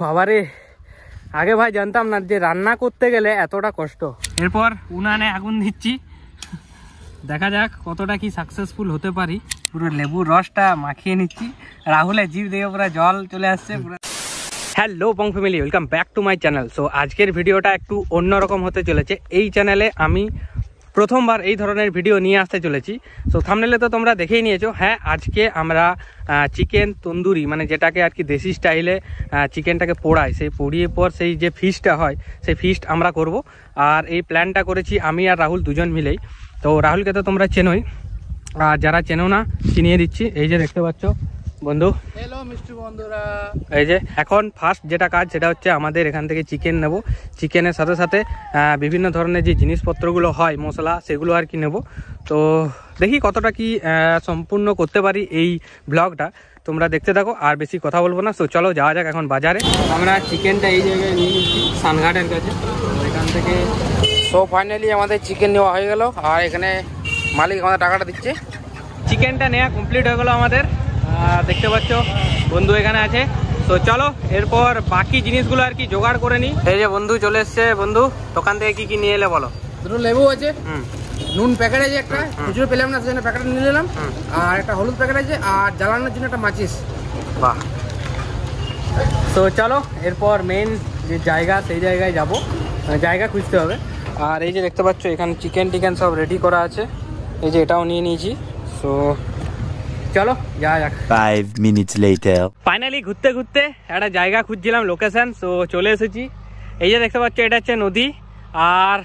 বাবারে, আগে ভাই জানতাম না যে রান্না করতে গেলে এতটা কষ্ট। এরপর উনানে আগুন দিচ্ছি, দেখা যাক কতটা কি সাকসেসফুল হতে পারি। পুরো লেবুর রসটা মাখিয়ে নিচ্ছি, রাহুলের জিভ দিয়ে পুরো জল চলে আসছে পুরো। Hello pong family, welcome back to my channel. So আজকের ভিডিওটা একটু অন্যরকম হতে চলেছে। এই চ্যানেলে আমি প্রথমবার এই ধরনের ভিডিও নিয়ে আসতে চলেছি। সো থাম্বনেলে তো তোমরা দেখেই নিয়েছো। হ্যাঁ, আজকে আমরা চিকেন তন্দুরি, মানে যেটাকে আর কি দেশি স্টাইলে চিকেনটাকে পোড়ায়, সেই পোড়িয়ে পর সেই যে ফিশটা হয় সেই ফিশট আমরা করব। আর এই প্ল্যানটা করেছি আমি আর রাহুল দুজন মিলেই। তো রাহুলকে তো তোমরা চেনোই, আর যারা চেনো না চিনিয়ে দিচ্ছি। এই যে দেখতে পাচ্ছ বন্ধু, হ্যালো মিষ্টি বন্ধুরা। এই যে এখন ফার্স্ট যেটা কাজ সেটা হচ্ছে আমাদের এখান থেকে চিকেন নেব। চিকেনের সাথে সাথে বিভিন্ন ধরনের যে জিনিসপত্রগুলো হয় মশলা, সেগুলো আর কি নেব। তো দেখি কতটা কি সম্পূর্ণ করতে পারি এই ব্লগটা, তোমরা দেখতে থাকো। আর বেশি কথা বলবো না, তো চলো যাওয়া যাক এখন বাজারে। আমরা চিকেনটা এই জায়গায় নিয়ে নিচ্ছি সানঘাটের কাছে, এখান থেকে। সো ফাইনালি আমাদের চিকেন নেওয়া হয়ে গেল, আর এখানে মালিক আমাদের টাকাটা দিচ্ছে। চিকেনটা নেওয়া কমপ্লিট হয়ে গেলো আমাদের, দেখতে পাচ্ছ বন্ধু এখানে আছে। তো চলো এরপর বাকি জিনিসগুলো আর কি জোগাড় করে নিই। এই যে বন্ধু চলে এসছে। বন্ধু, দোকান থেকে কি কি নিয়ে এলে বলো? দুটো লেবু আছে, নুন প্যাকেট আছে, একটা খুচরো পেলাম না সেজন্য প্যাকেট নিয়ে নিলাম, আর একটা হলুদ প্যাকেট আছে, আর জ্বালানোর জন্য একটা মাচিস। বাহ। তো চলো এরপর মেন যে জায়গা, সেই জায়গায় যাব, জায়গা খুঁজতে হবে। আর এই যে দেখতে পাচ্ছ এখানে চিকেন টিকেন সব রেডি করা আছে। এই যে এটাও নিয়ে নিয়েছি। সো চলো যাওয়া যাক। 5 minutes later. ফাইনালি ঘুরতে ঘুরতে একটা জায়গা খুঁজছিলাম, লোকেশন। সো চলে এসেছি। এই যে দেখতে পাচ্ছ এটা হচ্ছে নদী, আর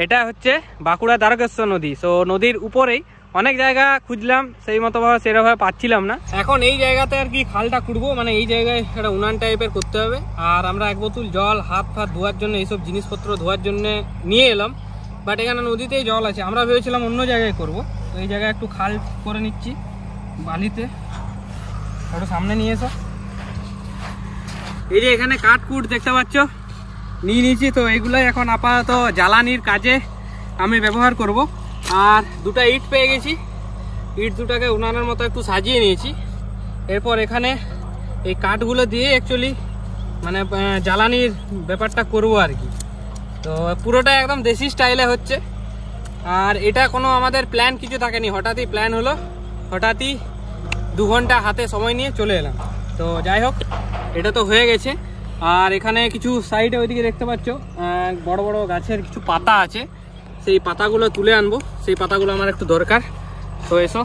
এটা হচ্ছে বাঁকুড়া দ্বারকেশ্বর নদী। সো নদীর উপরেই অনেক জায়গা খুঁজলাম, সেই মতো ভাবে সেরকমভাবে পাচ্ছিলাম না। এখন এই জায়গাতে আর কি খালটা খুঁড়বো, মানে এই জায়গায় একটা উনান টাইপের করতে হবে। আর আমরা এক বোতল জল হাত ফাত ধোয়ার জন্য, এইসব জিনিসপত্র ধোয়ার জন্য নিয়ে এলাম। বাট এখানে নদীতেই জল আছে, আমরা ভেবেছিলাম অন্য জায়গায় করব। তো এই জায়গায় একটু খাল করে নিচ্ছি বালিতে। একটু সামনে নিয়ে এসো। এই যে এখানে কাঠকুট দেখতে পাচ্ছ নিয়ে নিয়েছি। তো এইগুলোই এখন আপাতত জ্বালানির কাজে আমি ব্যবহার করব। আর দুটো ইট পেয়ে গেছি, ইট দুটাকে উনানের মতো একটু সাজিয়ে নিয়েছি। এরপর এখানে এই কাঠগুলো দিয়ে অ্যাকচুয়ালি মানে জ্বালানির ব্যাপারটা করব আর কি। তো পুরোটা একদম দেশি স্টাইলে হচ্ছে। আর এটা কোনো আমাদের প্ল্যান কিছু থাকেনি, হঠাৎই প্ল্যান হলো, হঠাৎই 2 ঘন্টা হাতে সময় নিয়ে চলে এলাম। তো যাই হোক, এটা তো হয়ে গেছে। আর এখানে কিছু সাইডে ওইদিকে দেখতে পাচ্ছ বড় বড় গাছের কিছু পাতা আছে, সেই পাতাগুলো তুলে আনবো। সেই পাতাগুলো আমার একটু দরকার। তো এসো,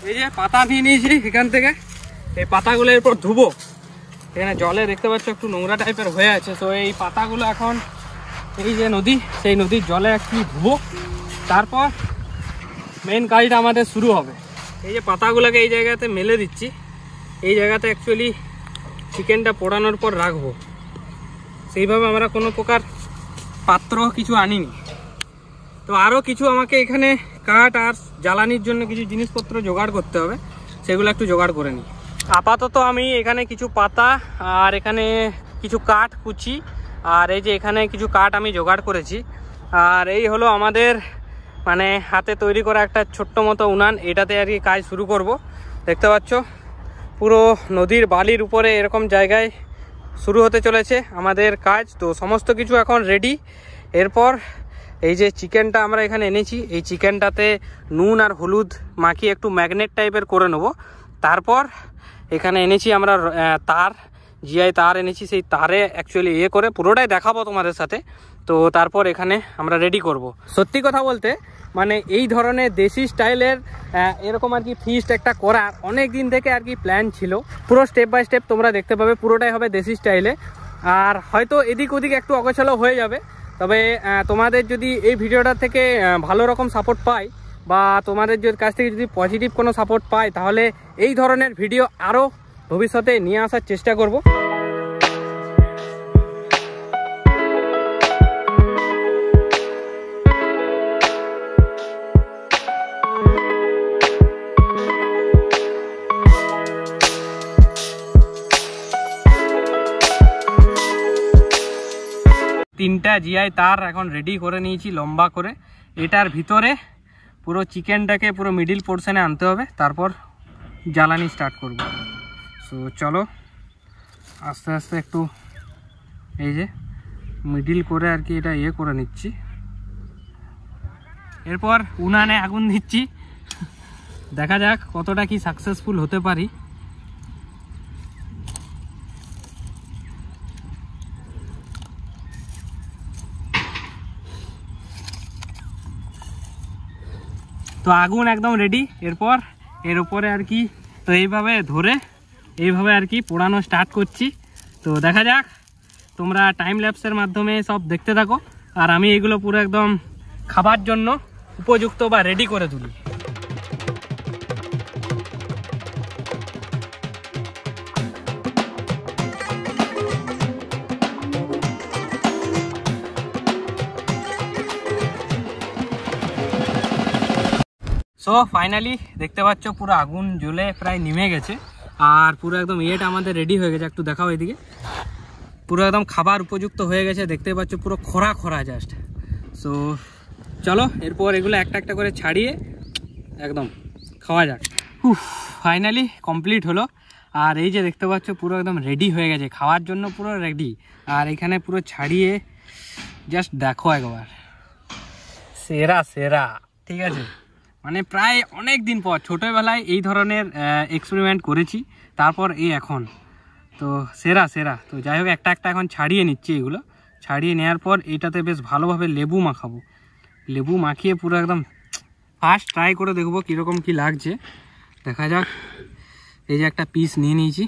এই যে পাতা নিয়ে নিয়েছি এখান থেকে। এই পাতাগুলো এরপর ধুবো। এখানে জলে দেখতে পাচ্ছ একটু নোংরা টাইপের হয়ে আছে। তো এই পাতাগুলো এখন এই যে নদী, সেই নদীর জলে একটু ধুবো, তারপর মেন কাজটা আমাদের শুরু হবে। এই যে পাতাগুলোকে এই জায়গাতে মেলে দিচ্ছি। এই জায়গাতে অ্যাকচুয়ালি চিকেনটা পোড়ানোর পর রাখবো। সেইভাবে আমরা কোনো প্রকার পাত্র কিছু আনিনি। তো আরও কিছু আমাকে এখানে কাঠ আর জ্বালানির জন্য কিছু জিনিসপত্র জোগাড় করতে হবে, সেগুলো একটু জোগাড় করে নিই। আপাতত আমি এখানে কিছু পাতা আর এখানে কিছু কাঠ কুচি, আর এই যে এখানে কিছু কাঠ আমি জোগাড় করেছি। আর এই হলো আমাদের মানে হাতে তৈরি করা একটা ছোট্ট মতো উনান। এটাতে আর কি কাজ শুরু করব। দেখতে পাচ্ছ পুরো নদীর বালির উপরে এরকম জায়গায় শুরু হতে চলেছে আমাদের কাজ। তো সমস্ত কিছু এখন রেডি। এরপর এই যে চিকেনটা আমরা এখানে এনেছি, এই চিকেনটাতে নুন আর হলুদ মাখিয়ে একটু ম্যাগনেট টাইপের করে নেব। তারপর এখানে এনেছি আমরা তার, জিআই তার এনেছি। সেই তারে অ্যাকচুয়ালি করে পুরোটাই দেখাবো তোমাদের সাথে। তো তারপর এখানে আমরা রেডি করব। সত্যি কথা বলতে মানে এই ধরনের দেশি স্টাইলের এরকম আর কি ফিস্ট একটা করার অনেক দিন থেকে আর কি প্ল্যান ছিল। পুরো স্টেপ বাই স্টেপ তোমরা দেখতে পাবে, পুরোটাই হবে দেশি স্টাইলে। আর হয়তো এদিক ওদিক একটু অগোছালো হয়ে যাবে, তবে তোমাদের যদি এই ভিডিওটা থেকে ভালো রকম সাপোর্ট পাই, বা তোমাদের কাছ থেকে যদি পজিটিভ কোনো সাপোর্ট পাই, তাহলে এই ধরনের ভিডিও আরও ভবিষ্যতে নিয়ে আসার চেষ্টা করব। তিনটা জিআই তার এখন রেডি করে নিয়েছি লম্বা করে। এটার ভিতরে পুরো চিকেনটাকে পুরো মিডিল পোর্শনে আনতে হবে, তারপর জ্বালানি স্টার্ট করব। সো চলো আস্তে আস্তে একটু এই যে মিডিল করে আর কি এটা ইয়ে করে নিচ্ছি, এরপর উনানে আগুন দিচ্ছি, দেখা যাক কতটা কি সাকসেসফুল হতে পারি। তো আগুন একদম রেডি, এরপর এর উপরে আর কি তো এইভাবে ধরে এইভাবে আর কি পোড়ানো স্টার্ট করছি। তো দেখা যাক, তোমরা টাইম ল্যাপসের মাধ্যমে সব দেখতে থাকো, আর আমি এগুলো পুরো একদম খাবার জন্য উপযুক্ত বা রেডি করে তুলি। সো ফাইনালি দেখতে পাচ্ছ পুরো আগুন জ্বলে প্রায় নিমে গেছে, আর পুরো একদম ইয়েটা আমাদের রেডি হয়ে গেছে। একটু দেখাও এদিকে, পুরো একদম খাবার উপযুক্ত হয়ে গেছে, দেখতে পাচ্ছ পুরো খরা খরা জাস্ট। সো চলো এরপর এগুলো একটা একটা করে ছাড়িয়ে একদম খাওয়া যাক। ফাইনালি কমপ্লিট হলো, আর এই যে দেখতে পাচ্ছ পুরো একদম রেডি হয়ে গেছে খাওয়ার জন্য, পুরো রেডি। আর এখানে পুরো ছাড়িয়ে জাস্ট দেখো একবার, সেরা সেরা, ঠিক আছে। মানে প্রায় অনেক দিন পর, ছোটোবেলায় এই ধরনের এক্সপেরিমেন্ট করেছি, তারপর এই এখন তো সেরা সেরা। তো যাই হোক একটা একটা এখন ছাড়িয়ে নিচ্ছি, এগুলো ছাড়িয়ে নেওয়ার পর এটাতে বেশ ভালোভাবে লেবু মাখাবো, লেবু মাখিয়ে পুরো একদম ফার্স্ট ট্রাই করে দেখবো কীরকম কি লাগছে, দেখা যাক। এই যে একটা পিস নিয়ে নিয়েছি,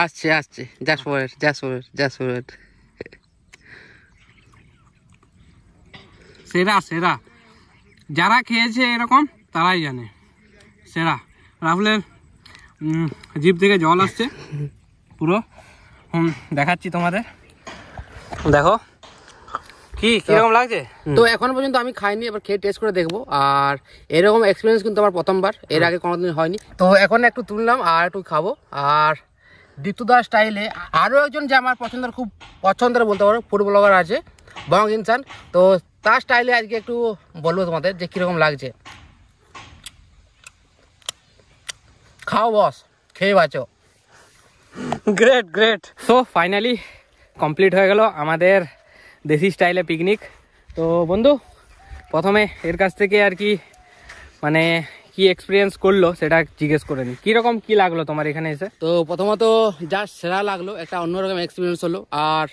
আসছে আসছে, জাসপুরের সেরা সেরা। যারা খেয়েছে এরকম তারাই জানে সেরা। রাহুলের জিভ থেকে জল আসছে পুরো। দেখাচ্ছি তোমাদের, দেখো কি কিরকম লাগছে। তো এখন পর্যন্ত আমি খাইনি, এবার খেয়ে টেস্ট করে দেখবো। আর এরকম এক্সপিরিয়েন্স কিন্তু আমার প্রথমবার, এর আগে কোনোদিন হয়নি। তো এখন একটু তুললাম আর একটু খাবো। আর দীপ্তদা স্টাইলে আরও একজন যে আমার পছন্দের, খুব পছন্দের বলতে পারো, ফুড ব্লগার আছে বং ইনসান, তো তার স্টাইলে আজকে একটু বলবো তোমাদের যে কীরকম লাগছে। খাও বস, খেয়ে বাঁচো। Great great. So finally complete হয়ে গেল আমাদের দেশি স্টাইলে পিকনিক। তো বন্ধু প্রথমে এর কাছ থেকে আর কি মানে কি এক্সপিরিয়েন্স করলো সেটা জিজ্ঞেস করে নি, কীরকম কি লাগলো তোমার এখানে এসে। তো প্রথমত জাস্ট সেরা লাগলো, একটা অন্যরকম এক্সপিরিয়েন্স হলো। আর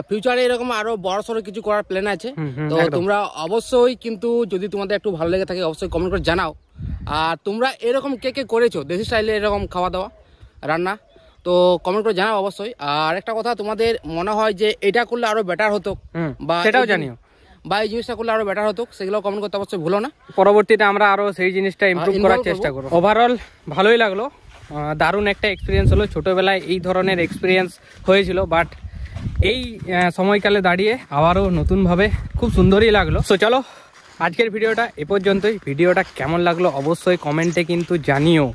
ফিউচারে এরকম আরো বড় সড়ো কিছু করার প্ল্যান আছে। তো তোমরা অবশ্যই কিন্তু যদি তোমাদের একটু ভালো লেগে থাকে অবশ্যই কমেন্ট করে জানাও। আর তোমরা এরকম কে কে করেছো দেশি স্টাইলে এরকম খাওয়া দাওয়া রান্না, তো কমেন্ট করে জানাও অবশ্যই। আর একটা কথা, তোমাদের মনে হয় যে এটা করলে আরো বেটার হতো বা সেটাও জানিও, বা এই জিনিসটা করলে আরো বেটার হতো, সেগুলো কমেন্ট করতে অবশ্যই ভুলো না। পরবর্তীতে আমরা আরো সেই জিনিসটা ইমপ্রুভ করার চেষ্টা করব। ওভারঅল ভালোই লাগলো, দারুণ একটা এক্সপিরিয়েন্স হলো। ছোটবেলায় এই ধরনের এক্সপিরিয়েন্স হয়েছিল, বাট এই সময়কালে দাঁড়িয়ে আবারও নতুনভাবে খুব সুন্দরই লাগলো। তো চলো আজকের ভিডিওটা এ পর্যন্তই। ভিডিওটা কেমন লাগলো অবশ্যই কমেন্টে কিন্তু জানিও,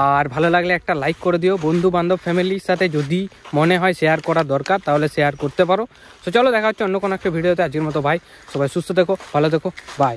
আর ভালো লাগলে একটা লাইক করে দিও। বন্ধু বান্ধব ফ্যামিলির সাথে যদি মনে হয় শেয়ার করা দরকার তাহলে শেয়ার করতে পারো। তো চলো দেখা হচ্ছে অন্য কোনো একটা ভিডিওতে। আজকের মতো ভাই, সবাই সুস্থ থেকো, ভালো থেকো, বাই।